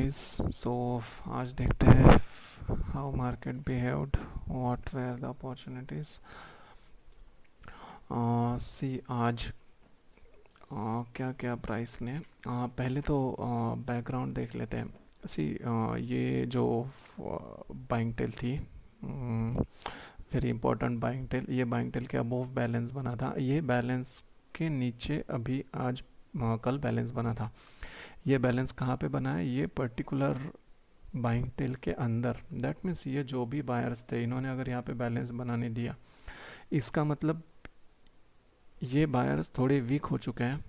Guys. सो आज देखते हैं how market behaved, what were the opportunities. See आज क्या क्या प्राइस ने पहले तो बैकग्राउंड देख लेते हैं। सी ये जो बाइंग टेल थी, वेरी इंपॉर्टेंट बाइंग टेल। ये बाइंग टेल के अबोव बैलेंस बना था, ये बैलेंस के नीचे अभी आज कल बैलेंस बना था। ये बैलेंस कहाँ पे बना है? ये पर्टिकुलर बाइंग टेल के अंदर। दैट मीन्स ये जो भी बायर्स थे, इन्होंने अगर यहाँ पे बैलेंस बनाने दिया, इसका मतलब ये बायर्स थोड़े वीक हो चुके हैं,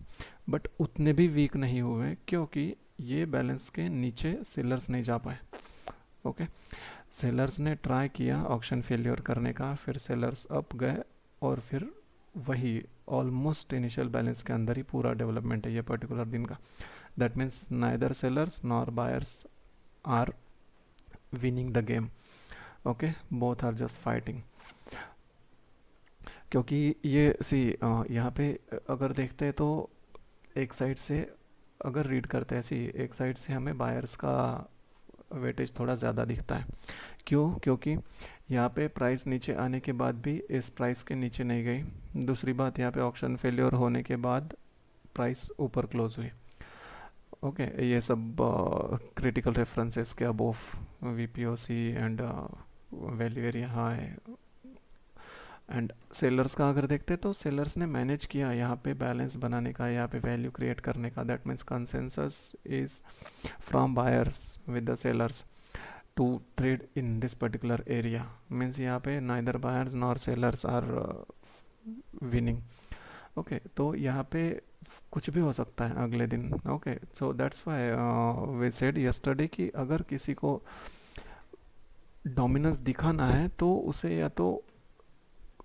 बट उतने भी वीक नहीं हुए क्योंकि ये बैलेंस के नीचे सेलर्स नहीं जा पाए। ओके, सेलर्स ने ट्राई किया ऑक्शन फेलियर करने का, फिर सेलर्स अप गए और फिर वही ऑलमोस्ट इनिशियल बैलेंस के अंदर ही पूरा डेवलपमेंट है ये पर्टिकुलर दिन का। That means neither sellers nor buyers are winning the game. Okay, both are just fighting. क्योंकि ये सी यहाँ पे अगर देखते हैं तो एक साइड से अगर रीड करते हैं, सी एक साइड से हमें बायर्स का वेटेज थोड़ा ज़्यादा दिखता है। क्यों? क्योंकि यहाँ पे प्राइस नीचे आने के बाद भी इस प्राइस के नीचे नहीं गई। दूसरी बात, यहाँ पे ऑक्शन फेलियर होने के बाद प्राइस ऊपर क्लोज हुई। ओके, ये सब क्रिटिकल रेफरेंसेस के above V P O C and value area high. And sellers का अगर देखते हैं तो सेलर्स ने मैनेज किया यहाँ पे बैलेंस बनाने का, यहाँ पे वैल्यू क्रिएट करने का। That means consensus is from buyers with the sellers to trade in this particular area. Means यहाँ पे neither buyers nor sellers are winning. Okay, तो यहाँ पे कुछ भी हो सकता है अगले दिन। Okay, so that's why we said yesterday कि अगर किसी को डोमिनेंस दिखाना है तो उसे या तो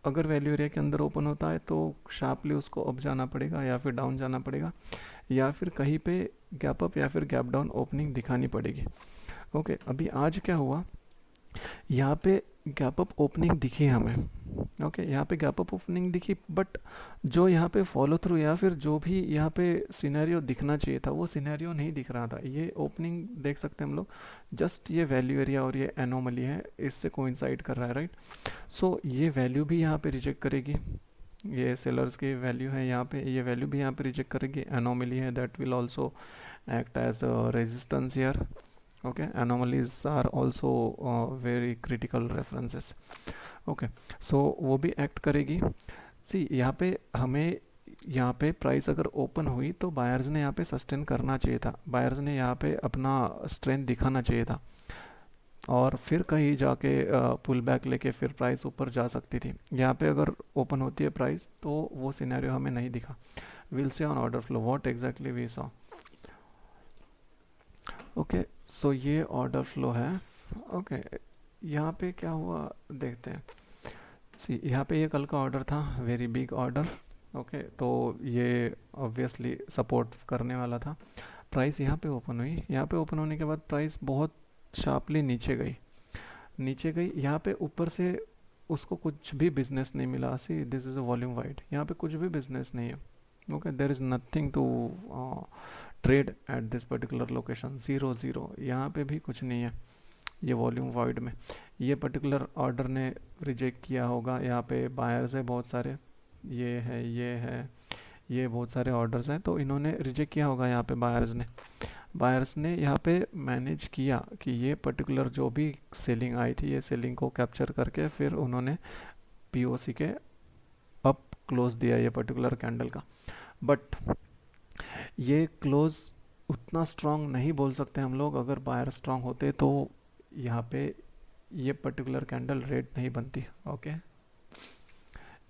अगर वैल्यू एरिया के अंदर ओपन होता है तो शार्पली उसको अप जाना पड़ेगा या फिर डाउन जाना पड़ेगा, या फिर कहीं पे गैप अप या फिर गैप डाउन ओपनिंग दिखानी पड़ेगी। ओके, अभी आज क्या हुआ, यहाँ पे गैप अप ओपनिंग दिखी हमें। ओके, यहाँ पे गैप अप ओपनिंग दिखी, बट जो यहाँ पे फॉलो थ्रू या फिर जो भी यहाँ पे सिनेरियो दिखना चाहिए था वो सिनेरियो नहीं दिख रहा था। ये ओपनिंग देख सकते हैं हम लोग, जस्ट ये वैल्यू एरिया और ये एनोमली है, इससे कोइंसाइड कर रहा है, राइट। सो ये वैल्यू भी यहाँ पे रिजेक्ट करेगी, ये सेलर्स की वैल्यू है यहाँ पे, ये वैल्यू भी यहाँ पे रिजेक्ट करेगी। एनोमली है, that will also act as a resistance here. Okay, anomalies are also very critical references. Okay, so वो भी एक्ट करेगी। सी यहाँ पे हमें, यहाँ पे प्राइस अगर ओपन हुई तो बायर्स ने यहाँ पे सस्टेन करना चाहिए था, बायर्स ने यहाँ पे अपना स्ट्रेंथ दिखाना चाहिए था और फिर कहीं जाके पुल बैक लेके फिर प्राइस ऊपर जा सकती थी। यहाँ पे अगर ओपन होती है प्राइस तो वो सिनेरियो हमें नहीं दिखा। Will see on order flow what exactly we saw. Okay, so ये ऑर्डर फ्लो है। ओके, यहाँ पे क्या हुआ देखते हैं। सी यहाँ पे ये कल का ऑर्डर था, वेरी बिग ऑर्डर। ओके, तो ये ऑब्वियसली सपोर्ट करने वाला था। प्राइस यहाँ पे ओपन हुई, यहाँ पे ओपन होने के बाद प्राइस बहुत शार्पली नीचे गई, नीचे गई। यहाँ पे ऊपर से उसको कुछ भी बिजनेस नहीं मिला। See this is a volume wide, यहाँ पे कुछ भी बिजनेस नहीं है। Okay, there is nothing to trade at this particular location, zero zero, यहाँ पे भी कुछ नहीं है ये वॉल्यूम वाइड में। ये पर्टिकुलर ऑर्डर ने रिजेक्ट किया होगा, यहाँ पे बायर्स है बहुत सारे, ये है ये है, ये बहुत सारे ऑर्डर्स हैं, तो इन्होंने रिजेक्ट किया होगा यहाँ पे बायर्स ने यहाँ पे मैनेज किया कि ये पर्टिकुलर जो भी सेलिंग आई थी, ये सेलिंग को कैप्चर करके फिर उन्होंने पीओसी के अप क्लोज दिया ये पर्टिकुलर कैंडल का। बट ये क्लोज उतना स्ट्रांग नहीं बोल सकते हम लोग। अगर बायर स्ट्रांग होते तो यहाँ पे ये पर्टिकुलर कैंडल रेड नहीं बनती। ओके,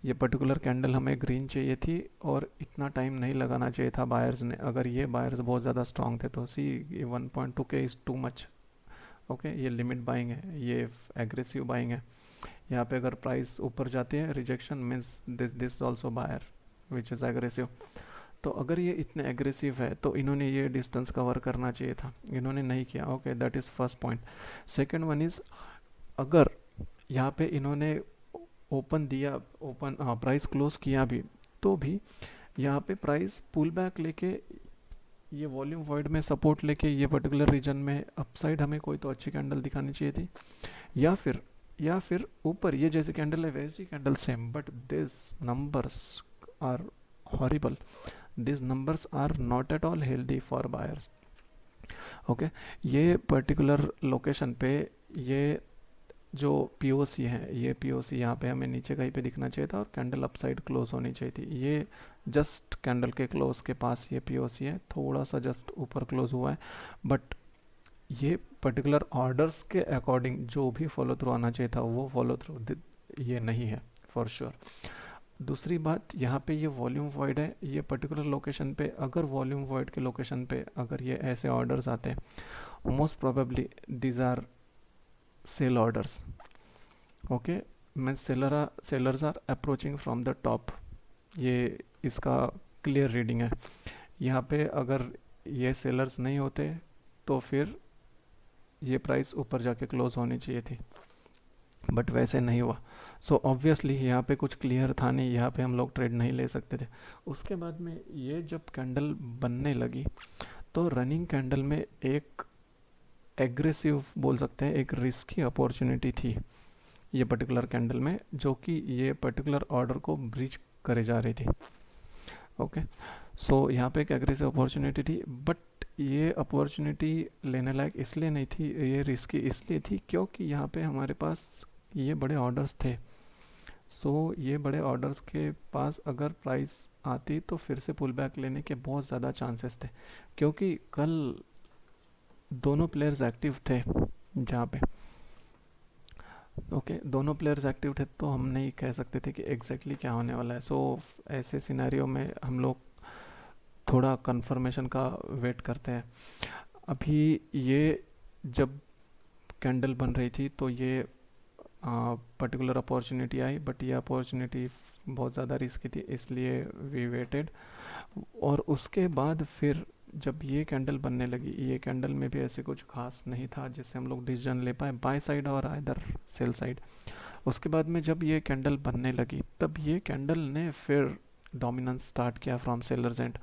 ये पर्टिकुलर कैंडल हमें ग्रीन चाहिए थी और इतना टाइम नहीं लगाना चाहिए था बायर्स ने। अगर ये बायर्स बहुत ज़्यादा स्ट्रांग थे तो सी ये 1.2K is too much. Okay, ये लिमिट बाइंग है, ये एग्रेसिव बाइंग है। यहाँ पे अगर प्राइस ऊपर जाती है, rejection means this also buyer which is aggressive. तो अगर ये इतने एग्रेसिव है तो इन्होंने ये डिस्टेंस कवर करना चाहिए था, इन्होंने नहीं किया। Okay, that is first point. Second one is, अगर यहाँ पे इन्होंने ओपन दिया, ओपन प्राइस क्लोज किया भी, तो भी यहाँ पे प्राइस पुल बैक लेके ये वॉल्यूम वॉइड में सपोर्ट लेके ये पर्टिकुलर रीजन में अपसाइड हमें कोई तो अच्छी कैंडल दिखानी चाहिए थी, या फिर ऊपर ये जैसी कैंडल है वैसी candle same, but this numbers are horrible, this numbers are not at all healthy for buyers. Okay, ये पर्टिकुलर लोकेशन पे ये जो पीओसी है, ये पीओसी यहाँ पे हमें नीचे कहीं पे दिखना चाहिए था और कैंडल अपसाइड क्लोज होनी चाहिए थी। ये जस्ट कैंडल के क्लोज के पास ये पीओसी है, थोड़ा सा जस्ट ऊपर क्लोज हुआ है, बट ये पर्टिकुलर ऑर्डर्स के अकॉर्डिंग जो भी फॉलो थ्रू आना चाहिए था वो फॉलो थ्रू ये नहीं है फॉर श्योर। दूसरी बात, यहाँ पे ये वॉल्यूम वॉइड है, ये पर्टिकुलर लोकेशन पे अगर वॉल्यूम वॉइड के लोकेशन पे अगर ये ऐसे ऑर्डर्स आते हैं, most probably these are sell orders. Okay, मैं sellers are approaching from the top, ये इसका क्लियर रीडिंग है। यहाँ पे अगर ये सेलर्स नहीं होते तो फिर ये प्राइस ऊपर जाके क्लोज होनी चाहिए थी, बट वैसे नहीं हुआ। सो ऑब्वियसली यहाँ पे कुछ क्लियर था नहीं, यहाँ पे हम लोग ट्रेड नहीं ले सकते थे। उसके बाद में ये जब कैंडल बनने लगी तो रनिंग कैंडल में एक एग्रेसिव बोल सकते हैं, एक रिस्की अपॉर्चुनिटी थी ये पर्टिकुलर कैंडल में, जो कि ये पर्टिकुलर ऑर्डर को ब्रीच करे जा रही थी। ओके, सो यहाँ पे एक एग्रेसिव अपॉर्चुनिटी थी, बट ये अपॉर्चुनिटी लेने लायक इसलिए नहीं थी, ये रिस्की इसलिए थी क्योंकि यहाँ पे हमारे पास ये बड़े ऑर्डर्स थे। सो ये बड़े ऑर्डर्स के पास अगर प्राइस आती तो फिर से पुल बैक लेने के बहुत ज़्यादा चांसेस थे, क्योंकि कल दोनों प्लेयर्स एक्टिव थे जहाँ पे। ओके, दोनों प्लेयर्स एक्टिव थे तो हम नहीं कह सकते थे कि एग्जैक्टली क्या होने वाला है। सो ऐसे सिनेरियो में हम लोग थोड़ा कंफर्मेशन का वेट करते हैं। अभी ये जब कैंडल बन रही थी तो ये पर्टिकुलर अपॉर्चुनिटी आई, बट ये अपॉर्चुनिटी बहुत ज़्यादा रिस्की थी, इसलिए वी वेटेड। और उसके बाद फिर जब ये कैंडल बनने लगी, ये कैंडल में भी ऐसे कुछ खास नहीं था जिससे हम लोग डिसीजन ले पाए बाय साइड और आइदर सेल साइड। उसके बाद में जब ये कैंडल बनने लगी तब ये कैंडल ने फिर डोमिनेंस स्टार्ट किया फ्रॉम सेलर्स एंड।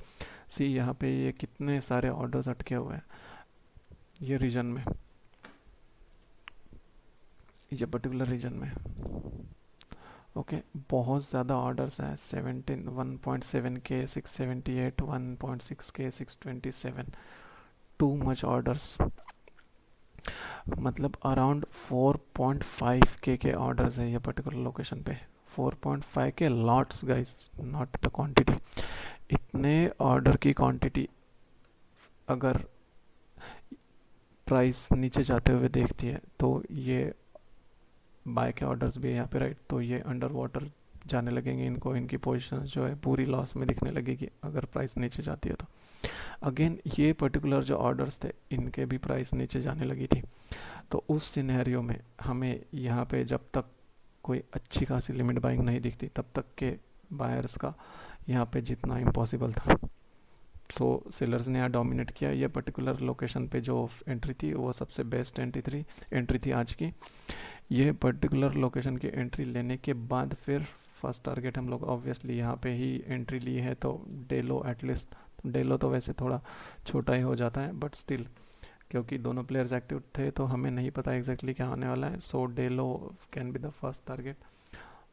सी यहाँ पे ये कितने सारे ऑर्डर्स अटके हुए हैं ये रीजन में, ये पर्टिकुलर रीजन में। ओके, बहुत ज़्यादा ऑर्डर्स हैं, 17 1.7 के 678, 1.6 के 627, टू मच ऑर्डर्स। मतलब अराउंड 4.5 के ऑर्डर्स है ये पर्टिकुलर लोकेशन पे, 4.5 के lots guys, not the quantity. इतने ऑर्डर की क्वांटिटी अगर प्राइस नीचे जाते हुए देखती है तो ये बाय के ऑर्डर्स भी है यहाँ पे, राइट। तो ये अंडर वाटर जाने लगेंगे, इनको इनकी पोजीशंस जो है पूरी लॉस में दिखने लगेगी अगर प्राइस नीचे जाती है तो। अगेन ये पर्टिकुलर जो ऑर्डर्स थे इनके भी प्राइस नीचे जाने लगी थी। तो उस सिनेरियो में हमें यहाँ पे जब तक कोई अच्छी खासी लिमिट बाइंग नहीं दिखती तब तक के बायर्स का यहाँ पे जितना इम्पॉसिबल था। सो सेलर्स ने यहाँ डोमिनेट किया। ये पर्टिकुलर लोकेशन पे जो एंट्री थी वो सबसे बेस्ट एंट्री थी आज की। ये पर्टिकुलर लोकेशन की एंट्री लेने के बाद फिर फर्स्ट टारगेट हम लोग ऑब्वियसली यहाँ पे ही एंट्री ली है, तो डेलो एटलीस्ट, डेलो तो वैसे थोड़ा छोटा ही हो जाता है बट स्टिल क्योंकि दोनों प्लेयर्स एक्टिव थे तो हमें नहीं पता एग्जैक्टली क्या होने वाला है। सो डेलो can be the first target.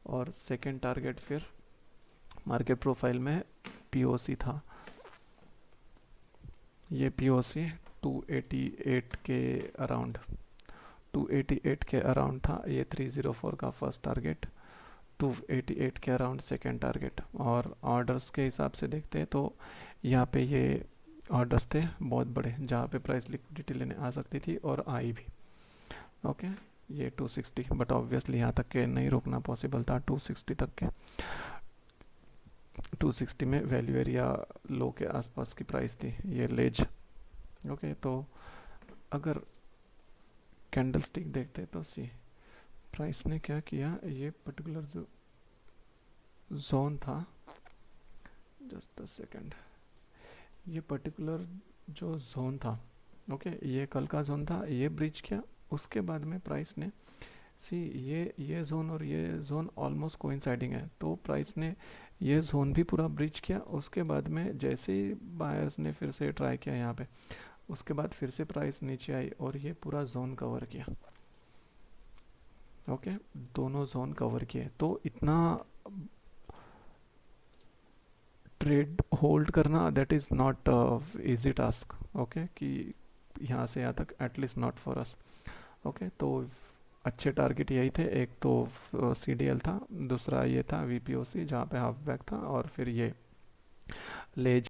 और सेकेंड टारगेट फिर मार्केट प्रोफाइल में पीओसी था। ये पीओसी 288 के अराउंड 288 के अराउंड था। ये 304 का फर्स्ट टारगेट, 288 के अराउंड सेकेंड टारगेट। और ऑर्डर्स के हिसाब से देखते हैं तो यहाँ पे ये ऑर्डर्स थे बहुत बड़े जहाँ पे प्राइस लिक्विडिटी लेने आ सकती थी और आई भी। ओके, ये 260, बट ऑब्वियसली यहाँ तक के नहीं रुकना पॉसिबल था, 260 तक के। 260 में वैल्यू एरिया लो के आसपास की प्राइस थी ये लेज। ओके, तो अगर कैंडल स्टिक देखते तो सी प्राइस ने क्या किया, ये पर्टिकुलर जो जोन था, जस्ट अ सेकेंड, ये पर्टिकुलर जो जोन था, ओके, ये कल का जोन था, ये ब्रीच किया। उसके बाद में प्राइस ने सी ये जोन और ये जोन ऑलमोस्ट कोइंसाइडिंग है, तो प्राइस ने ये जोन भी पूरा ब्रीच किया। उसके बाद में जैसे ही बायर्स ने फिर से ट्राई किया यहाँ पे, उसके बाद फिर से प्राइस नीचे आई और ये पूरा जोन कवर किया। ओके, दोनों जोन कवर किए, तो इतना ट्रेड होल्ड करना that is not easy task. Okay, कि यहाँ से यहाँ तक, at least not for us. Okay, तो अच्छे टारगेट यही थे, एक तो सी डी एल था, दूसरा ये था वी पी ओ सी जहाँ पे हाफ बैक था, और फिर ये लेज